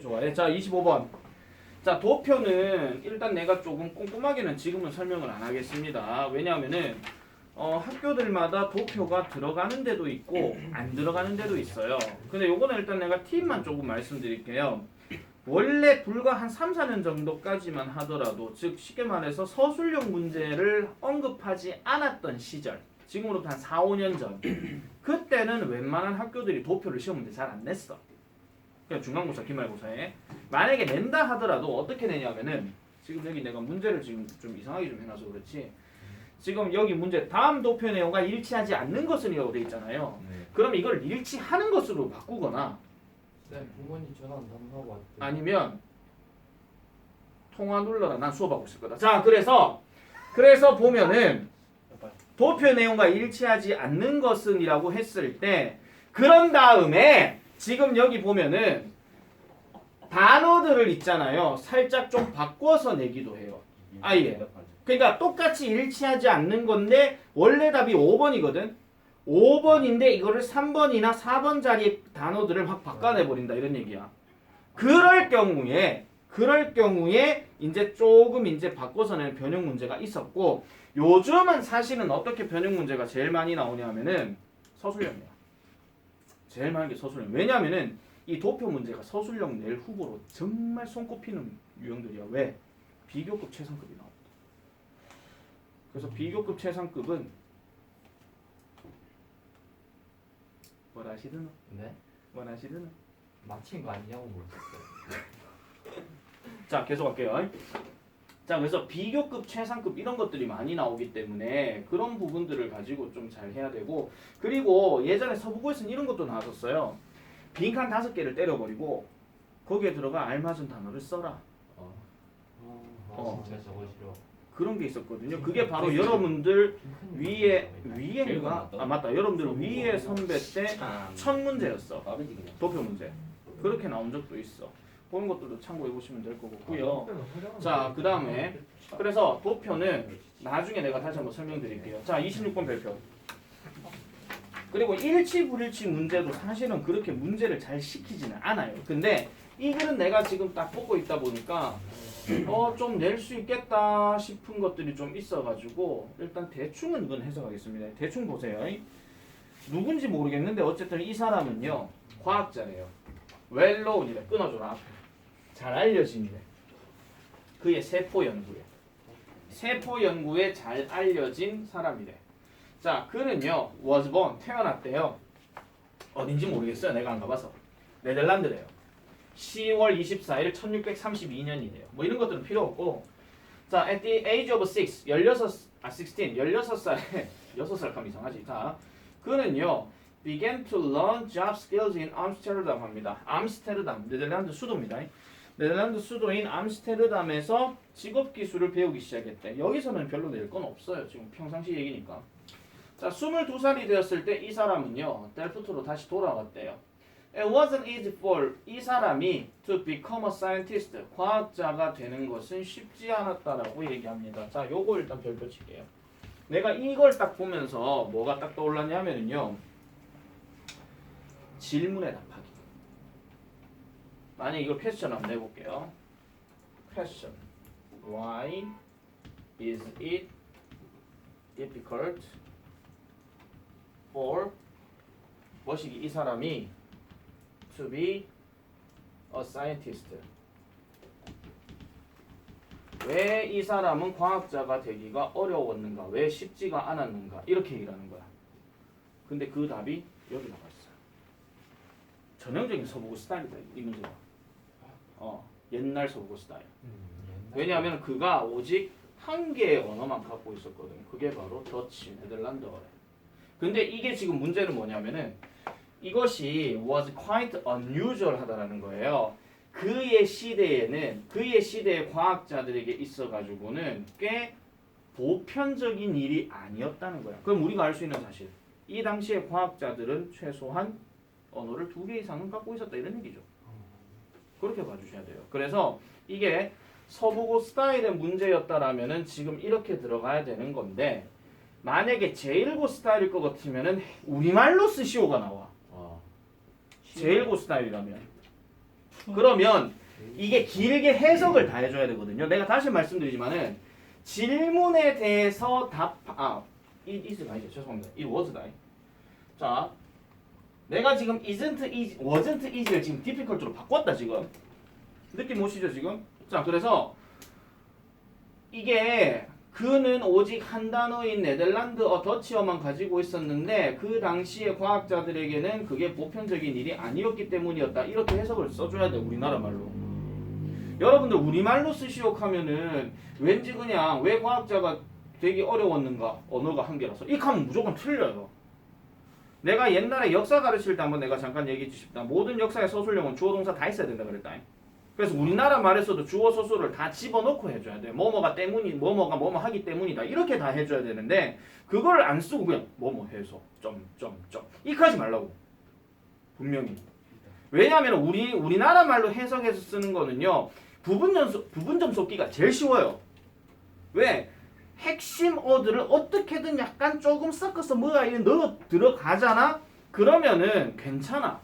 좋아요. 자, 25번. 자, 도표는 일단 내가 조금 꼼꼼하게는 지금은 설명을 안 하겠습니다. 왜냐하면은 학교들마다 도표가 들어가는 데도 있고 안 들어가는 데도 있어요. 근데 요거는 일단 내가 팁만 조금 말씀드릴게요. 원래 불과 한 3, 4년 정도까지만 하더라도 즉 쉽게 말해서 서술형 문제를 언급하지 않았던 시절 지금으로부터 한 4, 5년 전 그때는 웬만한 학교들이 도표를 시험 문제 잘 안 냈어. 그냥 중간고사, 기말고사에 만약에 낸다 하더라도 어떻게 내냐면은 지금 여기 내가 문제를 지금 좀 이상하게 좀 해놔서 그렇지 지금 여기 문제 다음 도표 내용과 일치하지 않는 것은 이라고 돼 있잖아요. 그럼 이걸 일치하는 것으로 바꾸거나 부모님 전화 안 담당하고 왔대. 아니면 통화 눌러라. 난 수업하고 있을 거다. 자, 그래서 보면은 도표 내용과 일치하지 않는 것은 이라고 했을 때 그런 다음에 지금 여기 보면은 단어들을 있잖아요. 살짝 좀 바꿔서 내기도 해요. 아예. 그러니까 똑같이 일치하지 않는 건데 원래 답이 5번이거든. 5번인데 이거를 3번이나 4번 자리 단어들을 확 바꿔내버린다 이런 얘기야. 그럴 경우에 이제 조금 이제 바꿔서 내는 변형 문제가 있었고 요즘은 사실은 어떻게 변형 문제가 제일 많이 나오냐면은 서술형이야. 제일 많은 게 서술형. 왜냐면은 이 도표 문제가 서술형 낼 후보로 정말 손꼽히는 유형들이야. 왜? 비교급 최상급이 나온다. 그래서 비교급 최상급은 뭘 아시드노? 네? 뭘 아시드노? 맞힌 거 아니냐고 물었었어요. 자, 계속 할게요. 자, 그래서 비교급, 최상급 이런 것들이 많이 나오기 때문에 그런 부분들을 가지고 좀 잘 해야 되고 그리고 예전에 서부고에서는 이런 것도 나왔었어요. 빈칸 5개를 때려버리고 거기에 들어가 알맞은 단어를 써라. 진짜 저거 싫어. 그런 게 있었거든요. 그게 바로 여러분들 위에가 맞다. 여러분들 위에 선배 때 첫 문제였어. 도표 문제. 그렇게 나온 적도 있어. 그런 것들도 참고해 보시면 될 것 같고요. 자, 그 다음에 그래서 도표는 나중에 내가 다시 한번 설명드릴게요. 자, 26번 별표. 그리고 일치 불일치 문제도 사실은 그렇게 문제를 잘 시키지는 않아요. 근데 이 글은 내가 지금 딱 보고 있다 보니까 좀 낼 수 있겠다 싶은 것들이 좀 있어가지고 일단 대충은 이건 해석하겠습니다. 대충 보세요. 누군지 모르겠는데 어쨌든 이 사람은요 과학자래요. 웰로운이래. 끊어줘라. 앞에. 잘 알려진 이래. 그의 세포 연구에 잘 알려진 사람이래. 자, 그는요 was born 태어났대요. 어딘지 모르겠어요. 내가 안 가봐서. 네덜란드래요. 10월 24일 1632년이래요. 뭐 이런 것들은 필요 없고. 자, at the age of 16살에 6살 하면 이상하지. 자, 그는요 began to learn job skills in Amsterdam 합니다. 암스테르담, 네덜란드 수도입니다. 네덜란드 수도인 암스테르담에서 직업 기술을 배우기 시작했대. 여기서는 별로 낼 건 없어요. 지금 평상시 얘기니까. 자, 22살이 되었을 때 이 사람은요 델프트로 다시 돌아왔대요. It wasn't easy for 이 사람이 to become a scientist 과학자가 되는 것은 쉽지 않았다라고 얘기합니다. 자, 요거 일단 별표 칠게요. 내가 이걸 딱 보면서 뭐가 딱 떠올랐냐면요 질문에 답하기. 만약 이걸 퀘스천 한번 내볼게요. Question. Why is it difficult for 뭐시기 이 사람이 to be a scientist. 왜 이 사람은 과학자가 되기가 어려웠는가? 왜 쉽지가 않았는가? 이렇게 얘기를 하는 거야. 근데 그 답이 여기 나와 있어요. 전형적인 서부고 스타일이다. 이 문제가. 옛날 서부고 스타일. 왜냐하면 그가 오직 한 개의 언어만 갖고 있었거든. 그게 바로 더치, 네덜란드어래. 근데 이게 지금 문제는 뭐냐면은 이것이 was quite unusual 하다라는 거예요. 그의 시대의 과학자들에게 있어가지고는 꽤 보편적인 일이 아니었다는 거야. 그럼 우리가 알 수 있는 사실. 이 당시의 과학자들은 최소한 언어를 2개 이상은 갖고 있었다 이런 얘기죠. 그렇게 봐주셔야 돼요. 그래서 이게 서부고 스타일의 문제였다라면은 지금 이렇게 들어가야 되는 건데 만약에 제1고 스타일일 것 같으면은 우리말로 쓰시오가 나와. 제1고 스타일이라면 그러면 이게 길게 해석을 다 해줘야 되거든요. 내가 다시 말씀드리지만은 질문에 대해서 it is 아니죠. 죄송합니다. it was다. 자, 내가 지금 isn't easy, wasn't easy를 지금 difficult로 바꿨다 지금. 느낌 오시죠 지금? 자, 그래서 이게 그는 오직 한 단어인 네덜란드어 더치어만 가지고 있었는데 그 당시의 과학자들에게는 그게 보편적인 일이 아니었기 때문이었다. 이렇게 해석을 써줘야 돼 우리나라 말로. 여러분들 우리말로 쓰시오 하면은 왠지 그냥 왜 과학자가 되게 어려웠는가 언어가 한 개라서 이 하면 무조건 틀려요. 내가 옛날에 역사 가르칠 때 한번 내가 잠깐 얘기해 주십니다. 모든 역사의 서술형은 주어 동사 다 있어야 된다 그랬다. 그래서 우리나라 말에서도 주어 서술을 다 집어넣고 해줘야 돼. 뭐뭐가 때문이 뭐뭐가 뭐뭐 하기 때문이다. 이렇게 다 해줘야 되는데 그걸 안 쓰고 그냥 뭐뭐 해서 점점점 이렇게 하지 말라고. 분명히. 왜냐하면 우리나라 말로 해석해서 쓰는 거는요. 부분점 속기가 제일 쉬워요. 왜? 핵심 어들을 어떻게든 약간 조금 섞어서 뭐가 넣어 들어가잖아? 그러면은 괜찮아.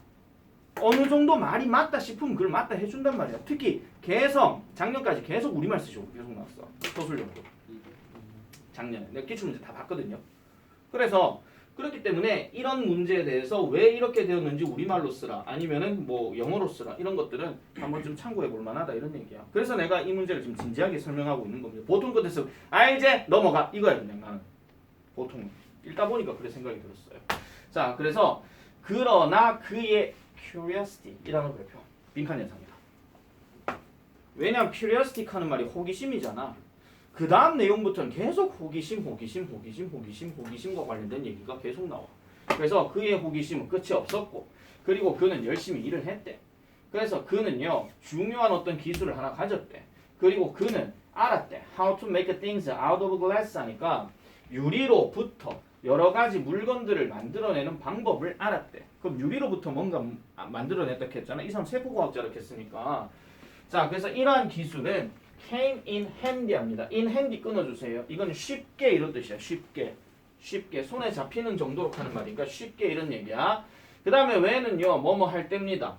어느 정도 말이 맞다 싶으면 그걸 맞다 해준단 말이야. 특히 개성, 작년까지 계속 우리말 쓰시고 계속 나왔어. 서술형도. 작년에. 내가 기출문제 다 봤거든요. 그래서 그렇기 때문에 이런 문제에 대해서 왜 이렇게 되었는지 우리말로 쓰라 아니면은 뭐 영어로 쓰라 이런 것들은 한번 좀 참고해 볼 만하다 이런 얘기야. 그래서 내가 이 문제를 지금 진지하게 설명하고 있는 겁니다. 보통 끝에서 이제 넘어가 이거야 그냥 나는. 보통 읽다 보니까 그래 생각이 들었어요. 자, 그래서 그러나 그의 curiosity 이라는 발표 빈칸 현상이다. 왜냐면 curiosity 하는 말이 호기심이잖아. 그 다음 내용부터는 계속 호기심과 관련된 얘기가 계속 나와. 그래서 그의 호기심은 끝이 없었고 그리고 그는 열심히 일을 했대. 그래서 그는요 중요한 어떤 기술을 하나 가졌대. 그리고 그는 알았대. How to make things out of glass 하니까 유리로부터 여러 가지 물건들을 만들어내는 방법을 알았대. 그럼 유리로부터 뭔가 만들어냈다 했잖아. 이 사람 세포과학자라 했으니까. 자, 그래서 이러한 기술은 came in handy 합니다. in handy 끊어주세요. 이건 쉽게 이런 뜻이야. 쉽게 손에 잡히는 정도로 하는 말이니까 쉽게 이런 얘기야. 그 다음에 왜는요 뭐뭐 할 때입니다.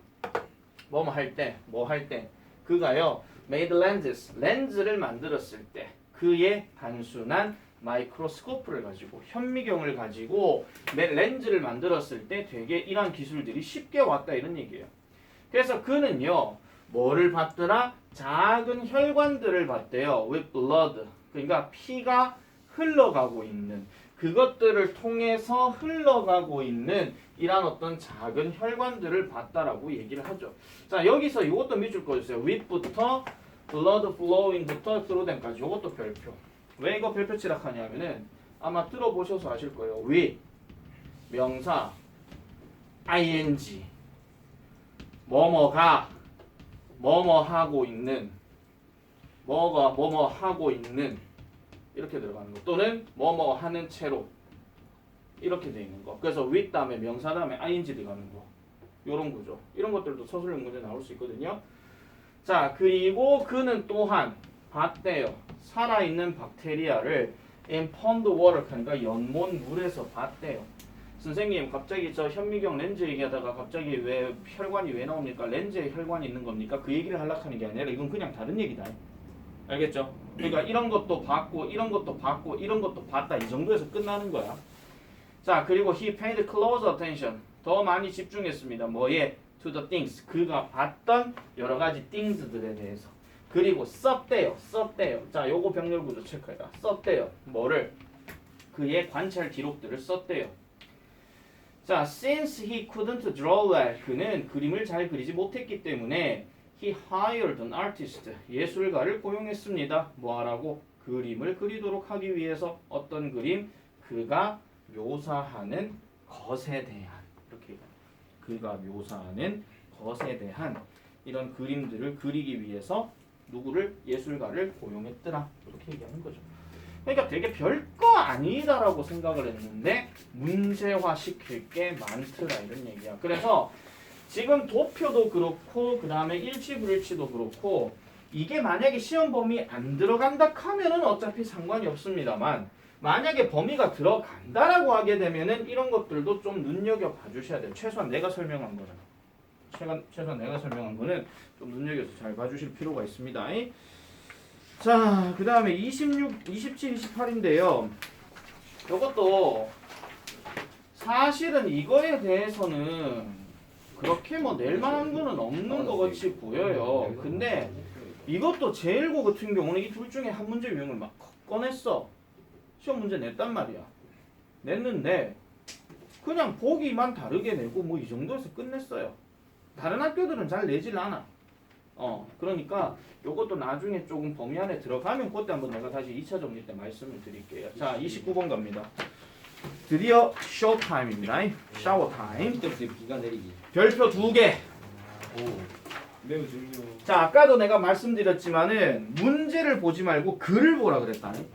뭐뭐 할 때, 뭐 할 때 그가요 made lenses 렌즈를 만들었을 때 그의 단순한 마이크로스코프를 가지고 현미경을 가지고 렌즈를 만들었을 때 되게 이러한 기술들이 쉽게 왔다 이런 얘기예요. 그래서 그는요 뭐를 봤더라? 작은 혈관들을 봤대요. with blood. 그러니까 피가 흘러가고 있는 그것들을 통해서 흘러가고 있는 이런 어떤 작은 혈관들을 봤다라고 얘기를 하죠. 자, 여기서 이것도 밑줄 꺼주세요. with부터 blood flowing부터 through them까지 이것도 별표. 왜 이거 별표 칠하냐면은 아마 들어보셔서 아실 거예요. with 명사 ing 뭐뭐가 뭐뭐 하고 있는 뭐가 뭐뭐 하고 있는 이렇게 들어가는 거 또는 뭐뭐 하는 채로 이렇게 돼 있는 거. 그래서 with 다음에 명사 다음에 ing 들어가는 거. 요런 거죠. 이런 것들도 서술형 문제 나올 수 있거든요. 자, 그리고 그는 또한 봤대요. 살아있는 박테리아를 in pond water 하니까 연못 물에서 봤대요. 선생님 갑자기 저 현미경 렌즈 얘기하다가 갑자기 왜 혈관이 왜 나옵니까? 렌즈에 혈관이 있는 겁니까? 그 얘기를 하려고 하는 게 아니라 이건 그냥 다른 얘기다. 알겠죠? 그러니까 이런 것도 봤고 이런 것도 봤고 이런 것도 봤다 이 정도에서 끝나는 거야. 자, 그리고 he paid close attention 더 많이 집중했습니다. 뭐에? to the things 그가 봤던 여러 가지 things들에 대해서. 그리고 썼대요. 자, 요거 병렬 구조 체크해라. 썼대요. 뭐를? 그의 관찰 기록들을 썼대요. 자, since he couldn't draw well, 그는 그림을 잘 그리지 못했기 때문에 he hired an artist, 예술가를 고용했습니다. 뭐하라고? 그림을 그리도록 하기 위해서. 어떤 그림? 그가 묘사하는 것에 대한 이렇게 그가 묘사하는 것에 대한 이런 그림들을 그리기 위해서 누구를? 예술가를 고용했더라. 이렇게 얘기하는 거죠. 그러니까 되게 별거 아니다라고 생각을 했는데 문제화 시킬 게 많더라 이런 얘기야. 그래서 지금 도표도 그렇고 그 다음에 일치 불일치도 그렇고 이게 만약에 시험 범위 안 들어간다 하면은 어차피 상관이 없습니다만 만약에 범위가 들어간다라고 하게 되면은 이런 것들도 좀 눈여겨 봐주셔야 돼요. 최소한 내가 설명한 거는. 최소한 내가 설명한 거는 좀 눈여겨서 잘 봐주실 필요가 있습니다. 자, 그 다음에 26, 27, 28인데요. 이것도 사실은 이거에 대해서는 그렇게 뭐 낼만한 거는 없는 것 같이 보여요. 근데 이것도 제1고 같은 경우는 이 둘 중에 한 문제 유형을 막 꺼냈어. 시험 문제 냈단 말이야. 냈는데 그냥 보기만 다르게 내고 뭐 이 정도에서 끝냈어요. 다른 학교들은 잘 내질 않아. 그러니까 요것도 나중에 조금 범위 안에 들어가면 그때 한번 내가 다시 2차 정리 때 말씀을 드릴게요. 자, 29번 갑니다. 드디어 쇼타임입니다. 샤워 타임. 이때부터 비가 내리기. 별표 2개. 오, 매우 중요. 자, 아까도 내가 말씀드렸지만은 문제를 보지 말고 글을 보라 그랬다. 나 이거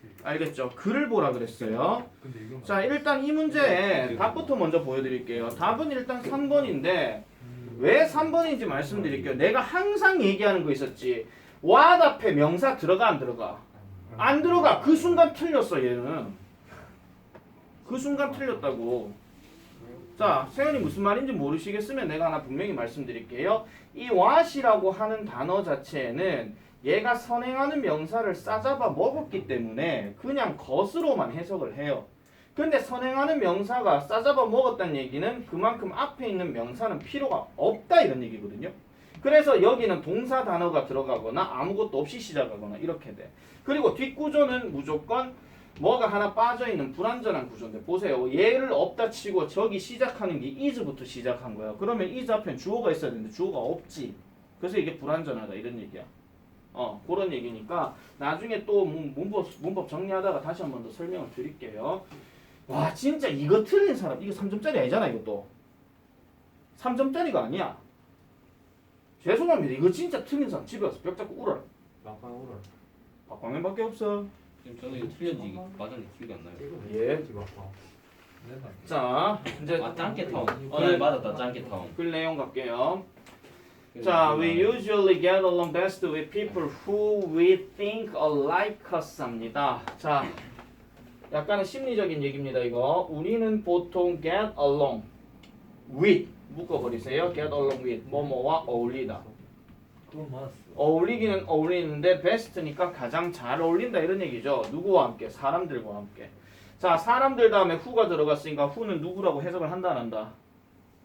틀. 알겠죠? 글을 보라 그랬어요. 근데 이건 자, 일단 이 문제의 답부터 먼저 보여드릴게요. 답은 일단 3번인데 왜 3번인지 말씀드릴게요. 내가 항상 얘기하는 거 있었지. what 앞에 명사 들어가 안 들어가? 안 들어가. 그 순간 틀렸어 얘는. 그 순간 틀렸다고. 자, 세연이 무슨 말인지 모르시겠으면 내가 하나 분명히 말씀드릴게요. 이 what이라고 하는 단어 자체에는 얘가 선행하는 명사를 싸잡아 먹었기 때문에 그냥 것으로만 해석을 해요. 근데 선행하는 명사가 싸잡아 먹었다는 얘기는 그만큼 앞에 있는 명사는 필요가 없다 이런 얘기거든요. 그래서 여기는 동사 단어가 들어가거나 아무것도 없이 시작하거나 이렇게 돼. 그리고 뒷구조는 무조건 뭐가 하나 빠져있는 불완전한 구조인데 보세요. 얘를 없다 치고 저기 시작하는 게 is부터 시작한 거야. 그러면 is 앞엔 주어가 있어야 되는데 주어가 없지. 그래서 이게 불완전하다 이런 얘기야. 그런 얘기니까 나중에 또 문법 정리하다가 다시 한 번 더 설명을 드릴게요. 와, 진짜 이거 틀린 사람 이거 3점짜리 아니잖아. 이것도 3점짜리가 아니야. 죄송합니다. 이거 진짜 틀린 사람 집에 가서 벽 잡고 울어라. 막판 오늘. 박광현밖에 없어. 지금 저는 이거 틀렸지 맞았는데 기억이 안 나요. 예. 자, 이제 아 짱깨 타운. 네 맞았다 짱깨 타운. 글 내용 갈게요. 자, we usually get along best with people who we think alike us입니다. 자, 약간은 심리적인 얘기입니다. 이거 우리는 보통 get along with 묶어버리세요. get along with 뭐뭐와 어울리다. 그건 맞았어. 어울리기는 어울리는데 best니까 가장 잘 어울린다 이런 얘기죠. 누구와 함께? 사람들과 함께. 자, 사람들 다음에 who가 들어갔으니까 who는 누구라고 해석을 한다 안 한다?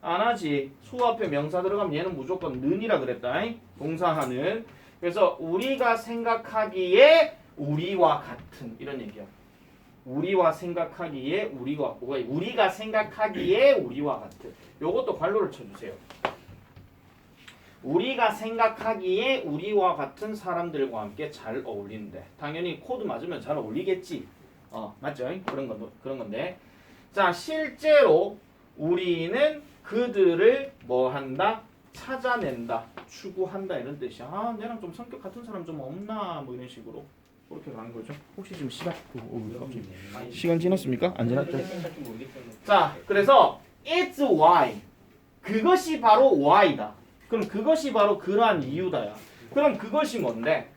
안 하지. 수 앞에 명사 들어가면 얘는 무조건 는이라 그랬다. 동사하는. 그래서 우리가 생각하기에 우리와 같은 이런 얘기야. 우리가 생각하기에 우리가 생각하기에 우리와 같은. 요것도 괄호를 쳐주세요. 우리가 생각하기에 우리와 같은 사람들과 함께 잘 어울리는데 당연히 코드 맞으면 잘 어울리겠지. 맞죠? 그런 건데. 자, 실제로 우리는 그들을 뭐 한다? 찾아낸다, 추구한다 이런 뜻이야. 아, 내랑 좀 성격 같은 사람 좀 없나 뭐 이런 식으로 그렇게 가는 거죠. 혹시 지금 시간 지났습니까? 안 지났죠? 자, 그래서 it's why 그것이 바로 why다. 그럼 그것이 바로 그러한 이유다야. 그럼 그것이 뭔데?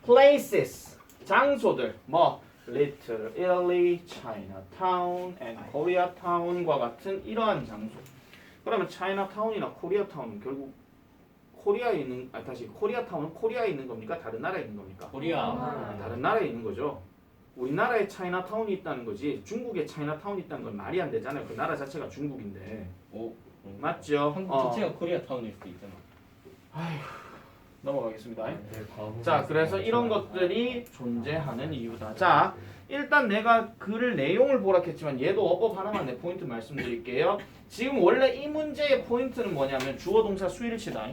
places 장소들 뭐 Little Italy, Chinatown, and Koreatown과 같은 이러한 장소. 그러면 Chinatown이나 Koreatown은 결국 코리아에 있는 코리아타운은 코리아에 있는 겁니까? 다른 나라에 있는 겁니까? 코리아. 다른 나라에 있는 거죠. 우리나라에 차이나타운이 있다는 거지 중국에 차이나타운이 있다는 건 말이 안 되잖아요. 그 나라 자체가 중국인데. 오. 맞죠? 한국 자체가 코리아 타운일 수도 있잖아. 넘어가겠습니다. 자, 그래서 이런 것들이 존재하는 이유다. 자, 일단 내가 글을 내용을 보라 했지만 얘도 어법 하나만 내 포인트 말씀드릴게요. 지금 원래 이 문제의 포인트는 뭐냐면 주어 동사 수일치다.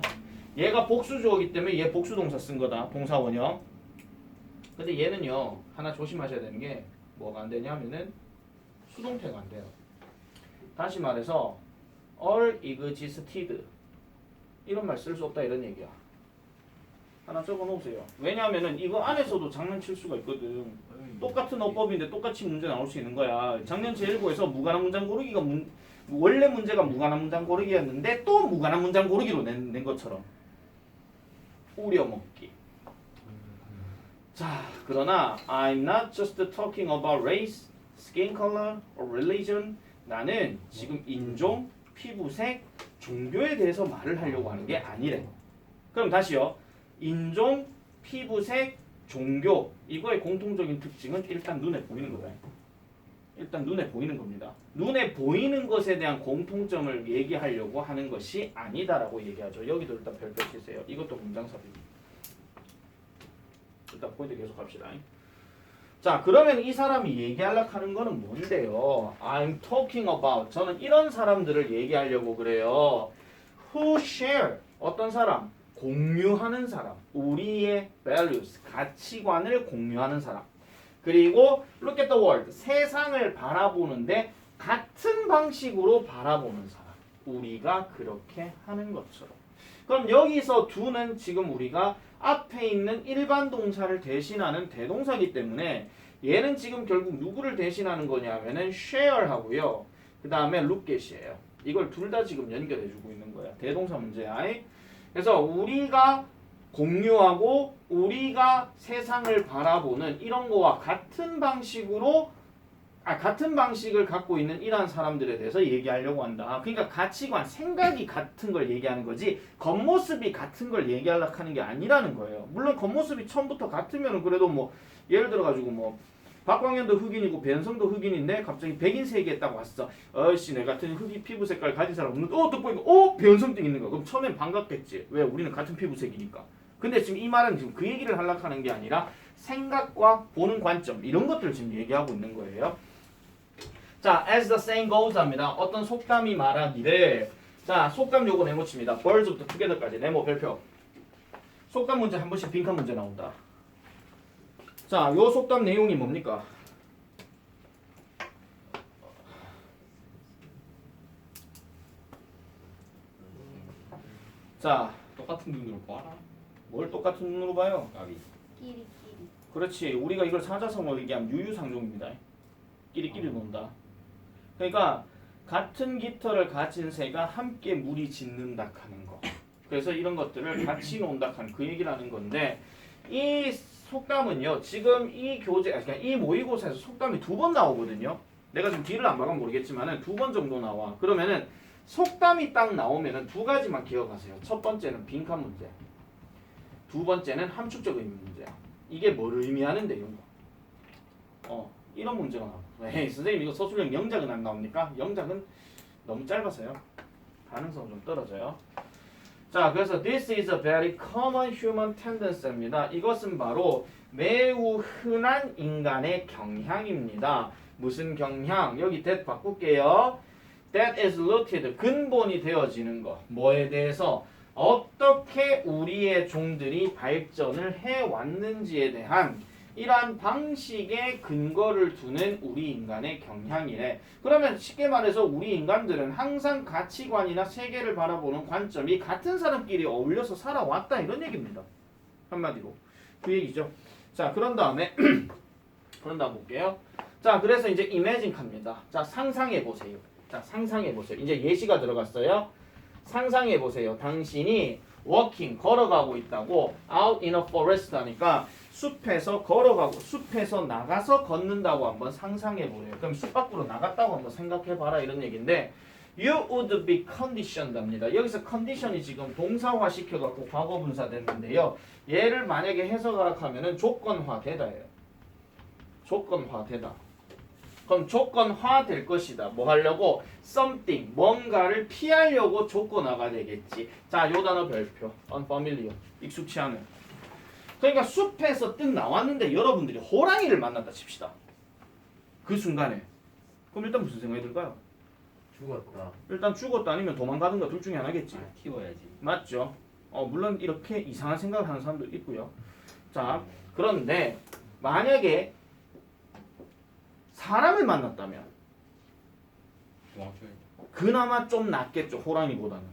얘가 복수주어이기 때문에 얘 복수동사 쓴 거다. 동사 원형. 근데 얘는요 하나 조심하셔야 되는 게 뭐가 안 되냐면은 수동태가 안 돼요. 다시 말해서 all existed 이런 말 쓸 수 없다 이런 얘기야. 하나 적어 놓으세요. 왜냐하면은 이거 안에서도 장난칠 수가 있거든. 똑같은 어법인데 똑같이 문제 나올 수 있는 거야. 작년 제1고에서 무관한 문장 고르기가 원래 문제가 무관한 문장 고르기였는데 또 무관한 문장 고르기로 낸 것처럼 우려먹기. 자, 그러나 I'm not just talking about race, skin color, or religion. 나는 지금 인종, 피부색, 종교에 대해서 말을 하려고 하는 게 아니래. 그럼 다시요. 인종, 피부색, 종교 이거의 공통적인 특징은 일단 눈에 보이는 거다. 일단 눈에 보이는 겁니다. 눈에 보이는 것에 대한 공통점을 얘기하려고 하는 것이 아니다라고 얘기하죠. 여기도 일단 별표 치세요. 이것도 문장삽입. 일단 포인트 계속 갑시다. 자, 그러면 이 사람이 얘기하려고 하는 거는 뭔데요? I'm talking about. 저는 이런 사람들을 얘기하려고 그래요. Who share. 어떤 사람? 공유하는 사람. 우리의 values. 가치관을 공유하는 사람. 그리고 look at the world. 세상을 바라보는데 같은 방식으로 바라보는 사람. 우리가 그렇게 하는 것처럼. 그럼 여기서 do는 지금 우리가 앞에 있는 일반 동사를 대신하는 대동사이기 때문에 얘는 지금 결국 누구를 대신하는 거냐면은 share 하고요. 그 다음에 look at이에요. 이걸 둘 다 지금 연결해주고 있는 거야. 대동사 문제야. 그래서 우리가 공유하고 우리가 세상을 바라보는 이런 거와 같은 방식으로 같은 방식을 갖고 있는 이러한 사람들에 대해서 얘기하려고 한다. 그러니까 가치관, 생각이 같은 걸 얘기하는 거지 겉모습이 같은 걸 얘기하려고 하는 게 아니라는 거예요. 물론 겉모습이 처음부터 같으면 그래도 뭐 예를 들어가지고 뭐 박광현도 흑인이고 변성도 흑인인데 갑자기 백인 세계했다고 왔어. 어이씨 내 같은 흑인 피부 색깔 가진 사람 없는데 또 보니까 변성도 있는 거야. 그럼 처음엔 반갑겠지. 왜? 우리는 같은 피부색이니까. 근데 지금 이 말은 지금 그 얘기를 하려고 하는 게 아니라 생각과 보는 관점 이런 것들을 지금 얘기하고 있는 거예요. 자, as the saying goes 합니다. 어떤 속담이 말하기를 자, 속담 요거 네모칩니다. birds부터 together까지 네모 별표. 속담 문제 한 번씩 빈칸 문제 나온다. 자, 요 속담 내용이 뭡니까? 자, 똑같은 눈으로 봐라. 뭘 똑같은 눈으로 봐요? 까비. 끼리. 그렇지. 우리가 이걸 사자성어로 얘기하면 유유상종입니다. 끼리끼리 논다. 그러니까 같은 깃털을 가진 새가 함께 무리 짓는다 하는 거. 그래서 이런 것들을 같이 논다 하는 그 얘기를 하는 건데 이 속담은요. 지금 이 교재, 그러니까 이 모의고사에서 속담이 2번 나오거든요. 내가 지금 뒤를 안 봐가면 모르겠지만은 2번 정도 나와. 그러면은 속담이 딱 나오면은 2가지만 기억하세요. 첫 번째는 빈칸 문제. 두 번째는 함축적 의미 문제야. 이게 뭘 의미하는데 이런 거. 이런 문제가 나와. 에이 선생님 이거 서술형 영작은 안 나옵니까? 영작은 너무 짧아서요. 가능성은 좀 떨어져요. 자, 그래서 this is a very common human tendency입니다. 이것은 바로 매우 흔한 인간의 경향입니다. 무슨 경향? 여기 that 바꿀게요. That is rooted. 근본이 되어지는 거. 뭐에 대해서? 어떻게 우리의 종들이 발전을 해왔는지에 대한 이러한 방식의 근거를 두는 우리 인간의 경향이래. 그러면 쉽게 말해서 우리 인간들은 항상 가치관이나 세계를 바라보는 관점이 같은 사람끼리 어울려서 살아왔다 이런 얘기입니다. 한마디로 그 얘기죠. 자, 그런 다음에 볼게요. 자, 그래서 이제 imagine 갑니다. 자, 상상해 보세요. 자, 상상해 보세요. 이제 예시가 들어갔어요. 상상해 보세요. 당신이 walking 걸어가고 있다고 out in a forest 하니까 숲에서 걸어가고 숲에서 나가서 걷는다고 한번 상상해 보래요. 그럼 숲 밖으로 나갔다고 한번 생각해 봐라 이런 얘기인데 you would be conditioned 합니다. 여기서 condition이 지금 동사화 시켜 갖고 과거 분사 됐는데요. 얘를 만약에 해석하라 하면은 조건화되다예요. 조건화되다. 그럼 조건화 될 것이다. 뭐 하려고? something, 뭔가를 피하려고 조건화가 되겠지. 자, 요 단어 별표. unfamiliar, 익숙치 않은. 그러니까 숲에서 뜩 나왔는데 여러분들이 호랑이를 만났다 칩시다. 그 순간에. 그럼 일단 무슨 생각이 들까요? 죽었다. 일단 죽었다 아니면 도망가든가 둘 중에 하나겠지. 키워야지. 맞죠? 물론 이렇게 이상한 생각을 하는 사람도 있고요. 자, 그런데 만약에 사람을 만났다면 도망쳐야지. 그나마 좀 낫겠죠. 호랑이보다는.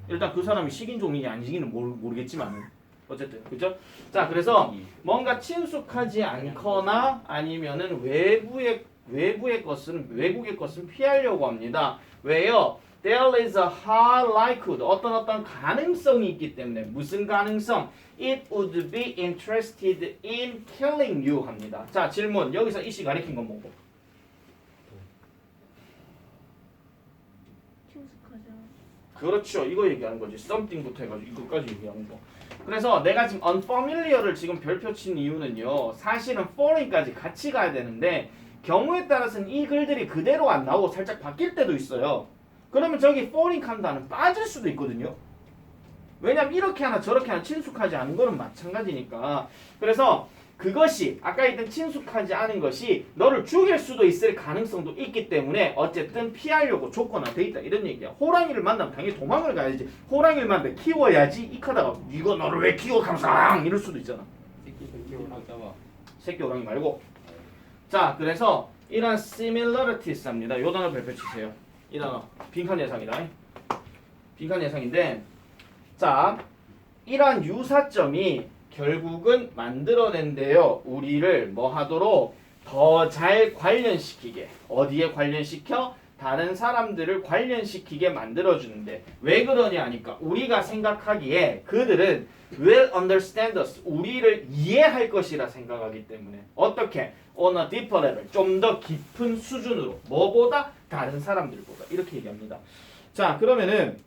일단 그 사람이 식인종이냐 아니지는 모르겠지만 어쨌든 그죠? 자, 그래서 뭔가 친숙하지 않거나 아니면은 외국의 것은 피하려고 합니다. 왜요? There is a high likelihood. 어떤 가능성이 있기 때문에 무슨 가능성? It would be interested in killing you 합니다. 자, 질문. 여기서 이씨 가리킨 건 뭐고? 친숙하지 그렇죠. 이거 얘기하는 거지. something부터 해가지고 이거까지 얘기하는 거. 그래서 내가 지금 unfamiliar를 지금 별표 친 이유는요. 사실은 foreign까지 같이 가야 되는데 경우에 따라서는 이 글들이 그대로 안 나오고 살짝 바뀔 때도 있어요. 그러면 저기 foreign 칸다는 빠질 수도 있거든요. 왜냐면 이렇게 하나 저렇게 하나 친숙하지 않은 거는 마찬가지니까. 그래서 그것이 아까 있던 친숙하지 않은 것이 너를 죽일 수도 있을 가능성도 있기 때문에 어쨌든 피하려고 조건화돼 있다 이런 얘기야. 호랑이를 만나면 당연히 도망을 가야지. 호랑이를 만나면 키워야지. 익하다가 이거 너를 왜 키워 감상 이럴 수도 있잖아. 새끼 잡아. 새끼 호랑이 말고. 자, 그래서 이런 similarieties입니다. 요 단어 별표 치세요. 이 단어 빈칸 예상이다. 빈칸 예상인데, 자, 이러한 유사점이 결국은 만들어낸대요. 우리를 뭐 하도록 더 잘 관련시키게. 어디에 관련시켜? 다른 사람들을 관련시키게 만들어주는데 왜 그러냐 하니까 우리가 생각하기에 그들은 will understand us. 우리를 이해할 것이라 생각하기 때문에 어떻게? on a deeper level. 좀 더 깊은 수준으로. 뭐보다? 다른 사람들보다. 이렇게 얘기합니다. 자, 그러면은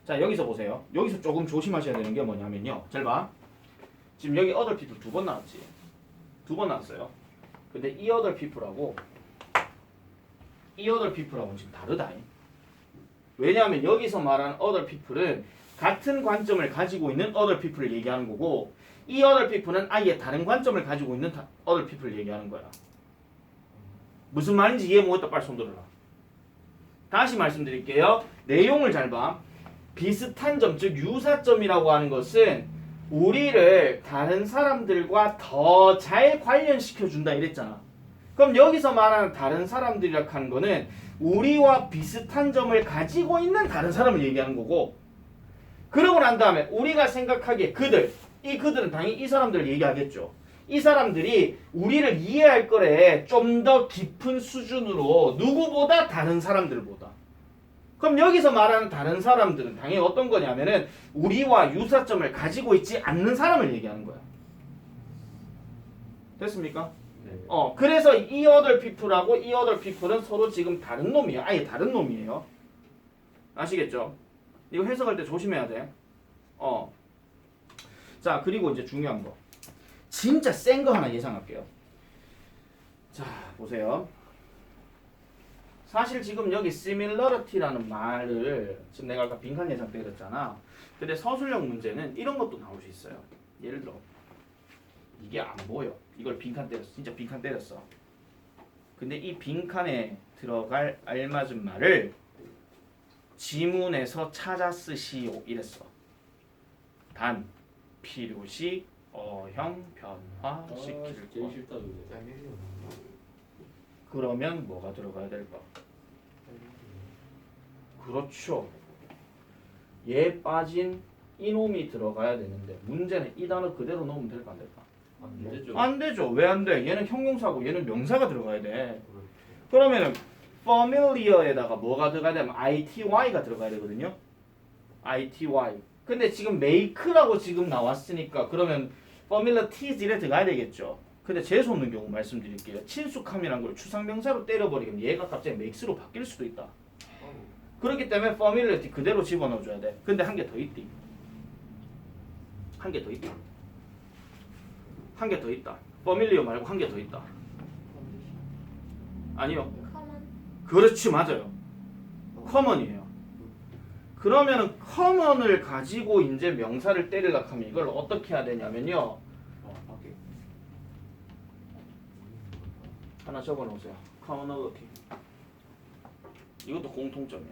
자, 여기서 보세요. 여기서 조금 조심하셔야 되는 게 뭐냐면요. 잘 봐. 지금 여기 other people 두 번 나왔지. 두 번 나왔어요. 근데 이 other people하고 이 other people하고는 지금 다르다. 왜냐하면 여기서 말하는 other people은 같은 관점을 가지고 있는 other people을 얘기하는 거고 이 other people은 아예 다른 관점을 가지고 있는 other people을 얘기하는 거야. 무슨 말인지 이해 못했다 빨리 손 들어라. 다시 말씀드릴게요. 내용을 잘 봐. 비슷한 점, 즉 유사점이라고 하는 것은 우리를 다른 사람들과 더 잘 관련시켜준다 이랬잖아. 그럼 여기서 말하는 다른 사람들이라고 하는 거는 우리와 비슷한 점을 가지고 있는 다른 사람을 얘기하는 거고 그러고 난 다음에 우리가 생각하기에 이 그들은 당연히 이 사람들을 얘기하겠죠. 이 사람들이 우리를 이해할 거래 좀 더 깊은 수준으로 누구보다 다른 사람들보다. 그럼 여기서 말하는 다른 사람들은 당연히 어떤 거냐면은 우리와 유사점을 가지고 있지 않는 사람을 얘기하는 거야. 됐습니까? 네. 그래서 이 other people하고 이 other people은 서로 지금 다른 놈이에요. 아예 다른 놈이에요. 아시겠죠? 이거 해석할 때 조심해야 돼. 자, 그리고 이제 중요한 거. 진짜 센 거 하나 예상할게요. 자, 보세요. 사실 지금 여기 similarity라는 말을 지금 내가 아까 빈칸 예상 때렸잖아. 근데 서술형 문제는 이런 것도 나올 수 있어요. 예를 들어 이게 안 보여. 이걸 빈칸 때렸어. 진짜 빈칸 때렸어. 근데 이 빈칸에 들어갈 알맞은 말을 지문에서 찾아 쓰시오 이랬어. 단 필요시 어형 변화시킬 제일 것. 싫다 그거. 그러면 뭐가 들어가야 될까? 그렇죠. 얘 빠진 이놈이 들어가야 되는데 문제는 이 단어 그대로 넣으면 될까 안 될까? 안 되죠. 안 되죠. 왜 안 돼? 얘는 형용사고 얘는 명사가 들어가야 돼. 그러면은 familiar에다가 뭐가 들어가야 되면 ITY가 들어가야 되거든요. ITY. 근데 지금 make라고 지금 나왔으니까 그러면 familiarities 이래 들어가야 되겠죠. 근데 재수 없는 경우 말씀드릴게요. 친숙함이란 걸 추상명사로 때려버리면 얘가 갑자기 make스로 바뀔 수도 있다. 그렇기 때문에 familiarity 그대로 집어넣어줘야 돼. 근데 한 개 더 있디. 한 개 더 있다. 한 개 더 있다. familiar 말고 한 개 더 있다. 아니요. 그렇지, 맞아요. common이에요. 그러면은 common을 가지고 이제 명사를 때리려고 하면 이걸 어떻게 해야 되냐면요. 하나 적어놓으세요. commonality. 이것도 공통점이야.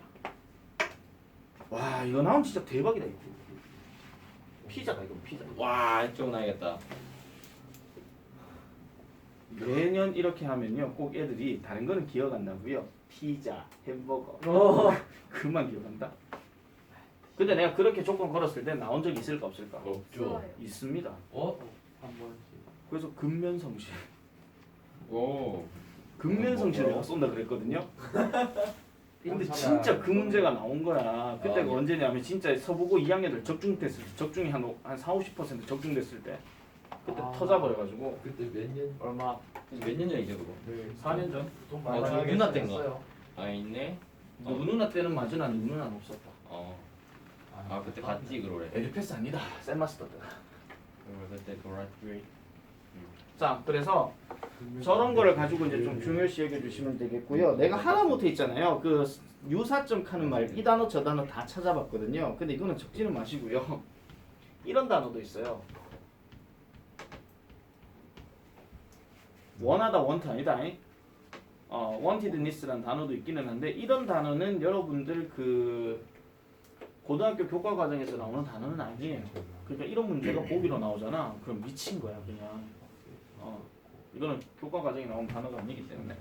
와, 이거 나오면 진짜 대박이다. 이거. 피자다 이거 피자. 와 이쪽 나야겠다. 매년 이렇게 하면요 꼭 애들이 다른 거는 기억 안 나고요 피자, 햄버거 그만 기억한다. 근데 내가 그렇게 조건 걸었을 때 나온 적 있을까 없을까? 없죠. 있습니다. 한 번씩. 그래서 근면성실 오. 근면성실을 내가 쏜다 그랬거든요. 근데 진짜 그 문제가 나온 거야. 그때가 언제냐면 진짜 서보고 2학년들 적중됐을 때 적중이 한 40-50% 적중됐을 때 그때 터져버려가지고. 그때 몇 년? 얼마? 몇 년 전이죠 그거? 네. 4년 전? 돈 아, 많이 누나 땐 거. 썼어요. 아 있네. 누나 때는 맞으나 누나는 없었다. 아 그때 같이 그러래. 에듀패스 아니다. 셀마스터드가. 그때 돌았지. 자, 그래서 저런 거를 가지고 이제 좀 중요시 여겨주시면 되겠고요. 내가 하다못해 있잖아요. 그 유사점 하는 말, 이 단어 저 단어 다 찾아봤거든요. 근데 이거는 적지는 마시고요. 이런 단어도 있어요. 원하다 원트 아니다. wantedness라는 단어도 있기는 한데 이런 단어는 여러분들 그 고등학교 교과 과정에서 나오는 단어는 아니에요. 그러니까 이런 문제가 보기로 나오잖아. 그럼 미친 거야 그냥. 이거는 교과 과정에 나온 단어가 아니기 때문에.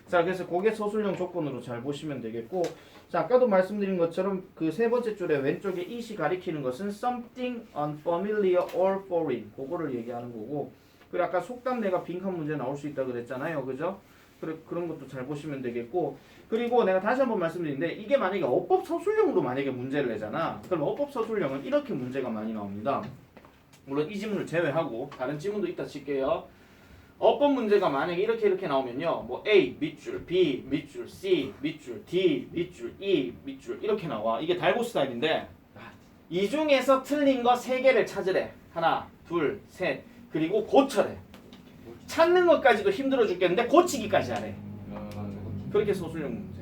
자, 그래서 그게 서술형 조건으로 잘 보시면 되겠고, 자, 아까도 말씀드린 것처럼 그 세 번째 줄에 왼쪽에 it이 가리키는 것은 something unfamiliar or foreign, 그거를 얘기하는 거고, 그리고 아까 속담내가 빈칸 문제 나올 수 있다 그랬잖아요, 그죠? 그런 것도 잘 보시면 되겠고, 그리고 내가 다시 한번 말씀드리는데 이게 만약에 어법 서술형으로 만약에 문제를 내잖아. 그럼 어법 서술형은 이렇게 문제가 많이 나옵니다. 물론 이 지문을 제외하고 다른 지문도 있다 칠게요. 어법 문제가 만약에 이렇게 나오면요. 뭐 A 밑줄, B 밑줄, C 밑줄, D 밑줄, E 밑줄 이렇게 나와. 이게 달고 스타일인데 이 중에서 틀린 거 3개를 찾으래. 하나, 둘, 셋. 그리고 고쳐래. 찾는 것까지도 힘들어 죽겠는데 고치기까지 하래. 그렇게 서술형 문제.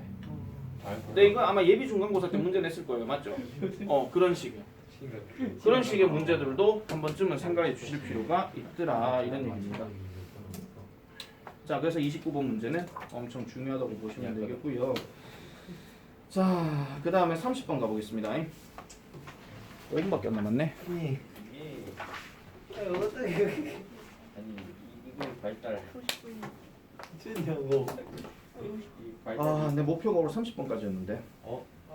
근데 이거 아마 예비 중간고사 때 문제 냈을 거예요. 맞죠? 그런 식이에요. 그런 식의 문제들도 한 번쯤은 생각해 주실 필요가 있더라. 이런 얘기입니다. 자, 그래서 29번 문제는 엄청 중요하다고 보시면 되겠고요. 자, 그 다음에 30번 가보겠습니다. 5분밖에 안 남았네. 이게 어떻게 아니 이거 발달. 치냐고. 이 발달. 아, 내 목표가 오늘 30번까지였는데.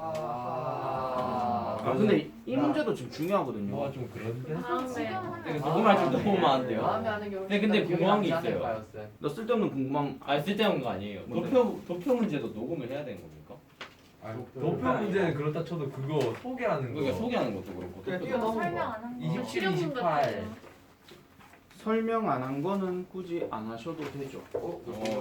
아, 근데 이 문제도 지금 중요하거든요. 뭐가 좀 그런데? 궁금할 줄 너무 많은데요. 마음에 하는 경우. 네, 근데 궁금한 게 있어요. 너 쓸데없는 궁금한. 쓸데없는 거 아니에요. 뭔데? 도표 문제도 녹음을 해야 되는 겁니까? 도표 문제는 그렇다 쳐도 그거 소개하는 거. 그러니까 소개하는 것도 그렇고. 그래, 도표도 뛰어넘은 거. 설명 안 한 거. 27, 실용문 28. 같아요. 설명 안 한 거는 굳이 안 하셔도 되죠.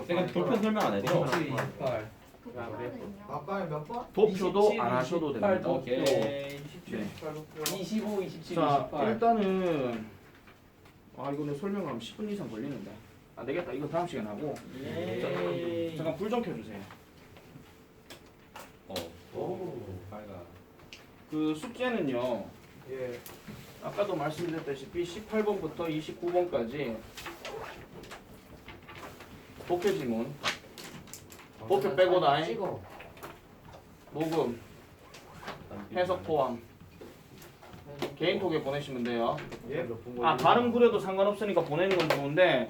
그러니까 도표 설명 안 해도. 27, 28. 도표는요? 아빠의 몇 번? 도표도 27, 안 하셔도 28 됩니다. 오케이. 27, 네. 28 도표. 25, 27, 자, 28. 일단은 이거는 설명하면 10분 이상 걸리는데 안 되겠다. 이거 다음 시간에 하고. 예. 잠깐 불 좀 켜주세요. 오. 빨가. 그 숙제는요. 예. 아까도 말씀드렸다시피 18번부터 29번까지 도표 지문, 도표 빼고다. 찍어. 녹음, 해석 포함, 개인 톡에 보내시면 돼요. 예. 발음 구려도 상관없으니까 보내는 건 좋은데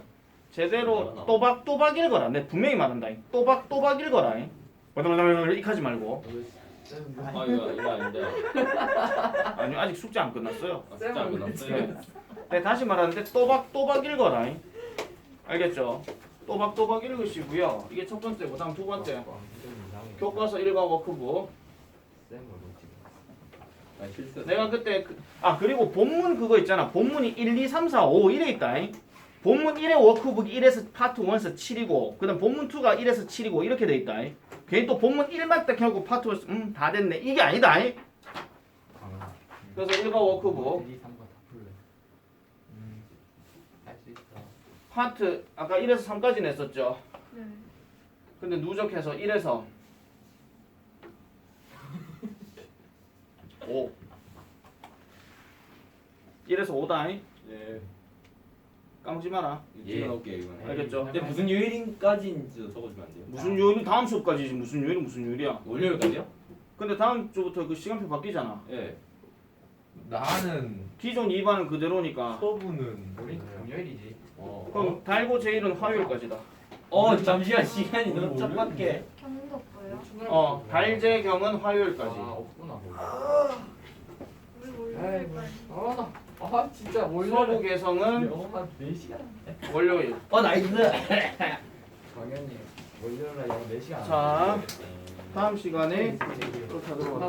제대로 또박 읽어라. 내 분명히 말한다. 또박 읽어라. 이렇게 하지 말고. 이거 아닌데. 아니 아직 숙제 안 끝났어요. 진짜 안 끝났어요. 네, 다시 말하는데 또박 읽어라. 알겠죠? 또박 읽으시고요. 이게 첫 번째고 다음 두 번째. 교과서 1과 워크북. 실수. 내가 그때 그리고 본문 그거 있잖아. 본문이 1, 2, 3, 4, 5 이래 있다. 본문 1의 워크북이 1에서 파트 1에서 7이고 그다음 본문 2가 1에서 7이고 이렇게 돼 있다. 괜히 또 본문 1만 딱 하고 파트 1 다 됐네. 이게 아니다. 그래서 1과 워크북 2, 3번 다 풀래. 할수 있어. 파트 아까 1에서 3까지 냈었죠. 네. 근데 누적해서 1에서 5 1에서 5다. 예. 까먹지 마라. 찍어놓을게요 이거는. 알겠죠? 근데 무슨 요일인까지인지도 적어주면 안 돼요? 무슨 요일이 다음 수업까지지. 무슨 요일이야. 월요일까지요? 근데 다음 주부터 그 시간표 바뀌잖아. 예. 나는 기존 2반은 그대로니까. 서부는 우리 금요일이지. 그럼 달고 제일은 화요일까지다. 잠시만 시간이 너무 짝밖에. 경도 없고요. 달재경은 화요일까지. 없구나. 우리 월요일까지. 진짜 월요일. 서부 개성은 영어 한 4시간. 월요일. 나이스. 당연히 월요일날 영어 4시간. 자, 다음 시간에 그렇게 하도록 하겠습니다.